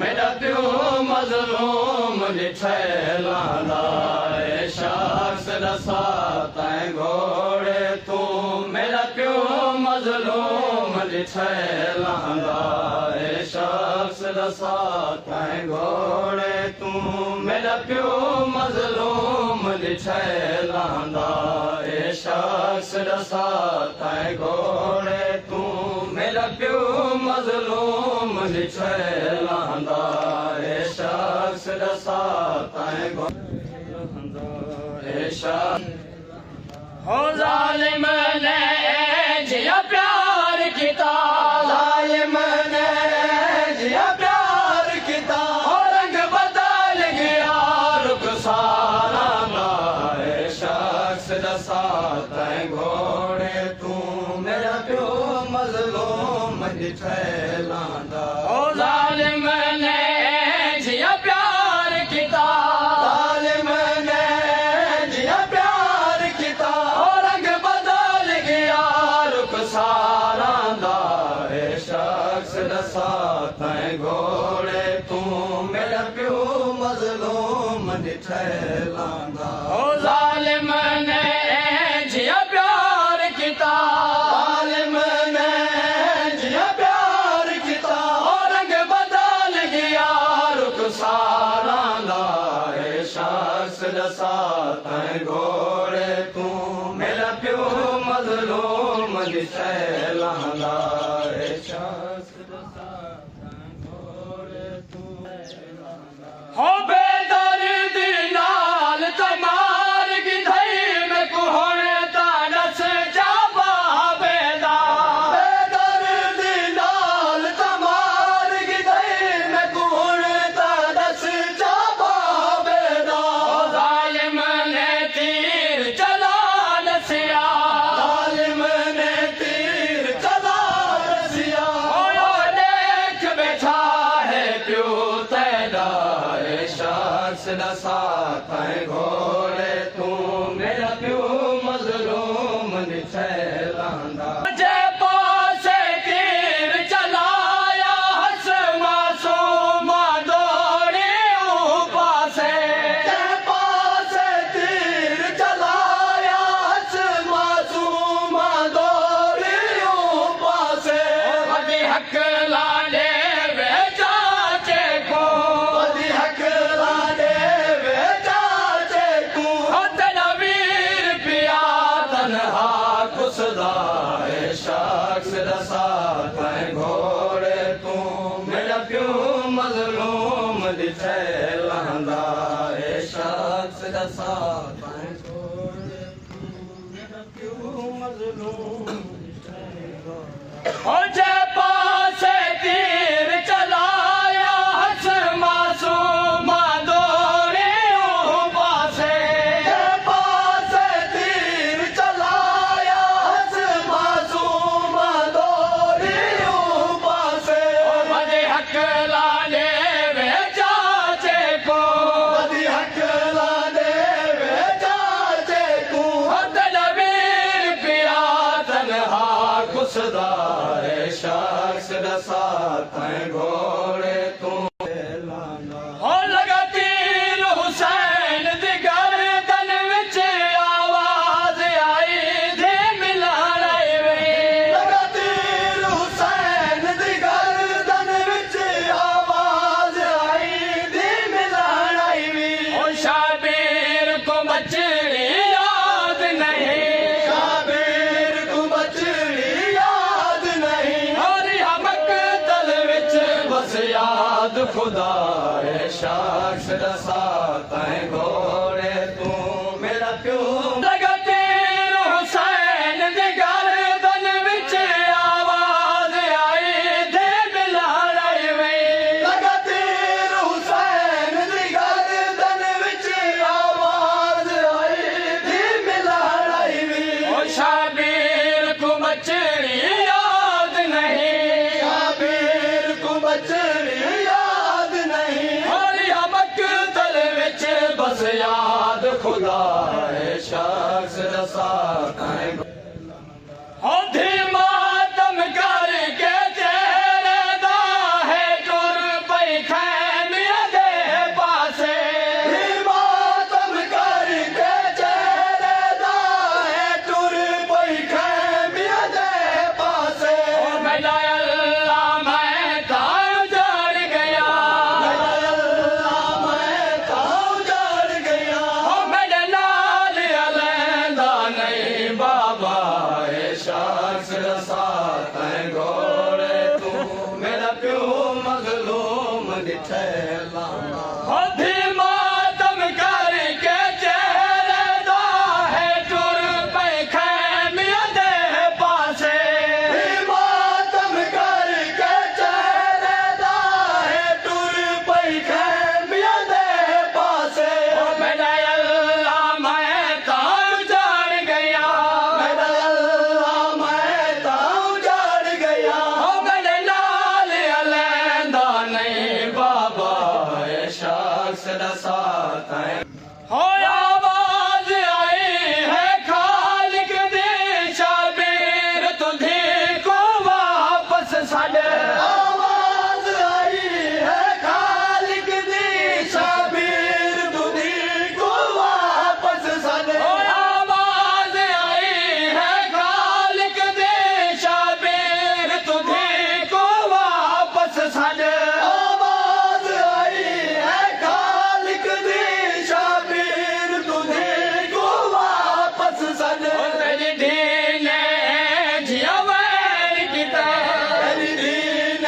मेरा प्यो मज़लूम ॾिठल शख्स रसा तैं घोड़े तूं मेरा प्यो मज़लूम ॾिठल शख्स रसा तैं घोड़े तूं मेरा प्यो मज़लूम ॾिठल शख्स रसा तैं घोड़े तूं मेरा प्यो मज़लूम ॾिठल शख्स रसा तैं घोड़े हो ज़ालिम ने जिया प्यार किता ज़ालिम ने जिया प्यार किता रंग बदल गया रुखसारा शख्स रसा तैं घोड़े तूं मेरा प्यो मज़लूम ॾिठल ओ ज़ालिम ने जिया प्यार किता ज़ालिम ने जिया प्यार किता रंग बदल गया रुखसारा शख्स रसा तैं घोड़े तूं मेरा प्यो मज़लूम ॾिठल ओ ज़ालिम ने जिया प्यार किता ज़ालिम ने जिया प्यार किता रंग बदल गया रुखसारा शख्स रसा तैं घोड़े तूं मेरा प्यो मज़लूम ॾिठल शख्स रसा तैं घोड़े तूं हो बेदर्दी नाल तमार गिधई में कुहण तारस जाबा बेदा बेदर्दी नाल तमार गिधई में कुहण तारस जाबा बेदा ज़ालिम ने तीर चला नसिया ज़ालिम ने तीर चला नसिया ओ देख बैठा है प्यो तेरा शख्स रसा तैं घोड़े तूं मेरा प्यो मज़लूम ॾिठल जे पासे तीर चलाया हस मासूम दौड़े पासे जे पासे तीर चलाया हस मासूम दौड़े पासे वॾी हक लाॾे वे चाचे को वॾी हक लाॾे वे चाचे को तेरा वीर पिया तन्हा कुसदा शख्स रसा तैं घोड़े तूं मेरा प्यो मज़लूम ॾिठल शख्स रसा तैं घोड़े तूं मेरा प्यो मज़लूम हो जे पासे तीर चलाया हस मासूम दौड़े पासे जे पासे तीर चलाया हस मासूम दौड़े पासे वॾे हक लाॾे वे चाचे को वॾी हक लाॾे वे चाचे को तेरा वीर पिया तन्हा कुसदा शख्स रसा तैं घोड़े तूं हो लगा तीर हुसैन दी गर्दन विच आवाज़ आई दे मिलाण आई वे लगा तीर हुसैन दी गर्दन विच आवाज़ आई दे मिलाण आई वे ओ शाबीर को बचड़ी याद नहीं शाबीर को बचड़ी याद नहीं और हमक तल विच बस याद खुदा शख्स रसा तैं घोड़े तूं मेरा प्यो लगा तीर हुसैन दी गर्दन विच आवाज़ आई दे मिलाण आई वे लगा तीर हुसैन दी गर्दन विच आवाज़ आई दे मिलाण आई वे ओ शाबीर को बचड़ी याद नहीं शाबीर को बचड़ी याद नहीं और हमक तल विच बस याद खुदा शख्स रसा तैं हो धीमा दम करके तेरे दा है टुर पई खैर ॾिठे लांदा हाथी मातम करके चेहरे दा है टुर पे खैमिया दे पासे मातम करके चेहरे दा है टुर पई खैमिया दे पासे मेरा अल्लाह मैं तां जान गया मेरा अल्लाह मैं तां जान गया मेरे नाल अलैंदा नहीं बाबा शख्स दा साथ है हो आवाज आई है खालिक दी शाबीर तुझे को वापस साडे आवाज आई है खालिक दी शाबीर तुझी को वापस सदे आवाज आई है खालिक दे शाबीर तुझे को वापस साडे आवाज आई है खालिक दी शाबीर तुझी को वापस सदे तेरी दीन जिया वैर किता तेरी दीन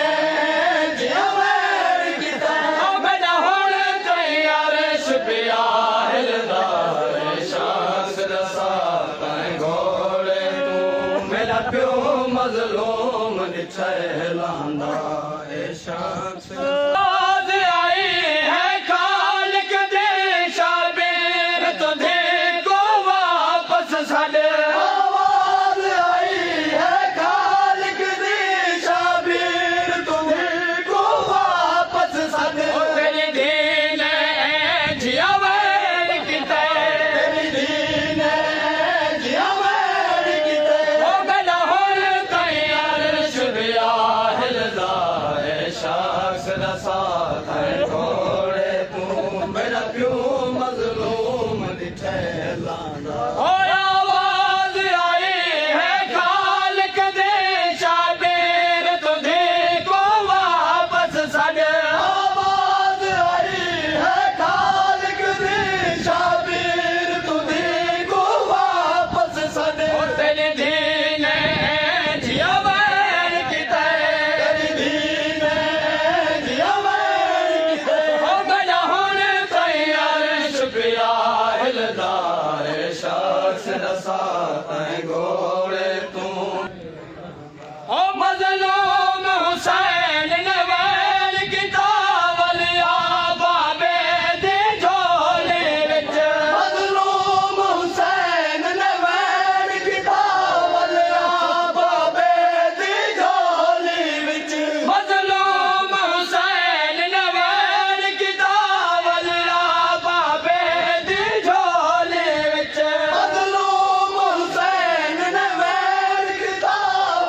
जियावर किता मेरा हुण तैयार शुपिया हिलदार शख्स दा साथ है घोड़े तू मेरा प्यो मजलूम ॾिठे लांदा ए शख्स आवाज आई है खालिक दे शाबीर तुझे को वापस साडे आवाज आई है खालिक दी शाबीर तुझी को वापस सदे तेरी दीन जिया वैर किते तेरी दीन जियावर किते मेरा हुण तैयार शुपिया हिलदार शख्स दा साथ है घोड़े तू मेरा प्यो मजलूम ॾिठे लांदा आवाज आई है खालिक दे शाबीर तुझे को वापस साडे आवाज आई है खालिक दी शाबीर तुझी को वापस सदे तेरी दीन जिया वैर किते तेरी दीन जियावर किते मेरा हुण तैयार शुपिया हिलदार शख्स दा साथ है घोड़े तू ओ मजलूम हुसैन ने वैर किता वलिया बाबे दे झोले विच मजलूम हुसैन ने वैर किता वलिया बाबे दी झोली विच मजलूम हुसैन ने वैर किता वलिया बाबे दे झोले विच मजलूम हुसैन ने वैर किता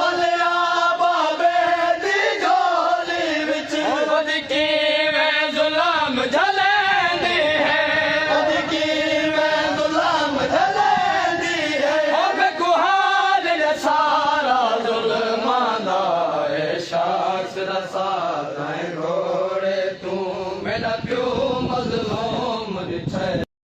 वलिया बाबे दी झोली विच खुद की मैं जुल्म झलेंदी है खुद की मैं गुलाम झलेंदी है ओ मैं कुहाल ने सारा जुल्मांदा ए शख्स दा साथ है घोड़े तू मेरा प्यो मजलूम ॾिठे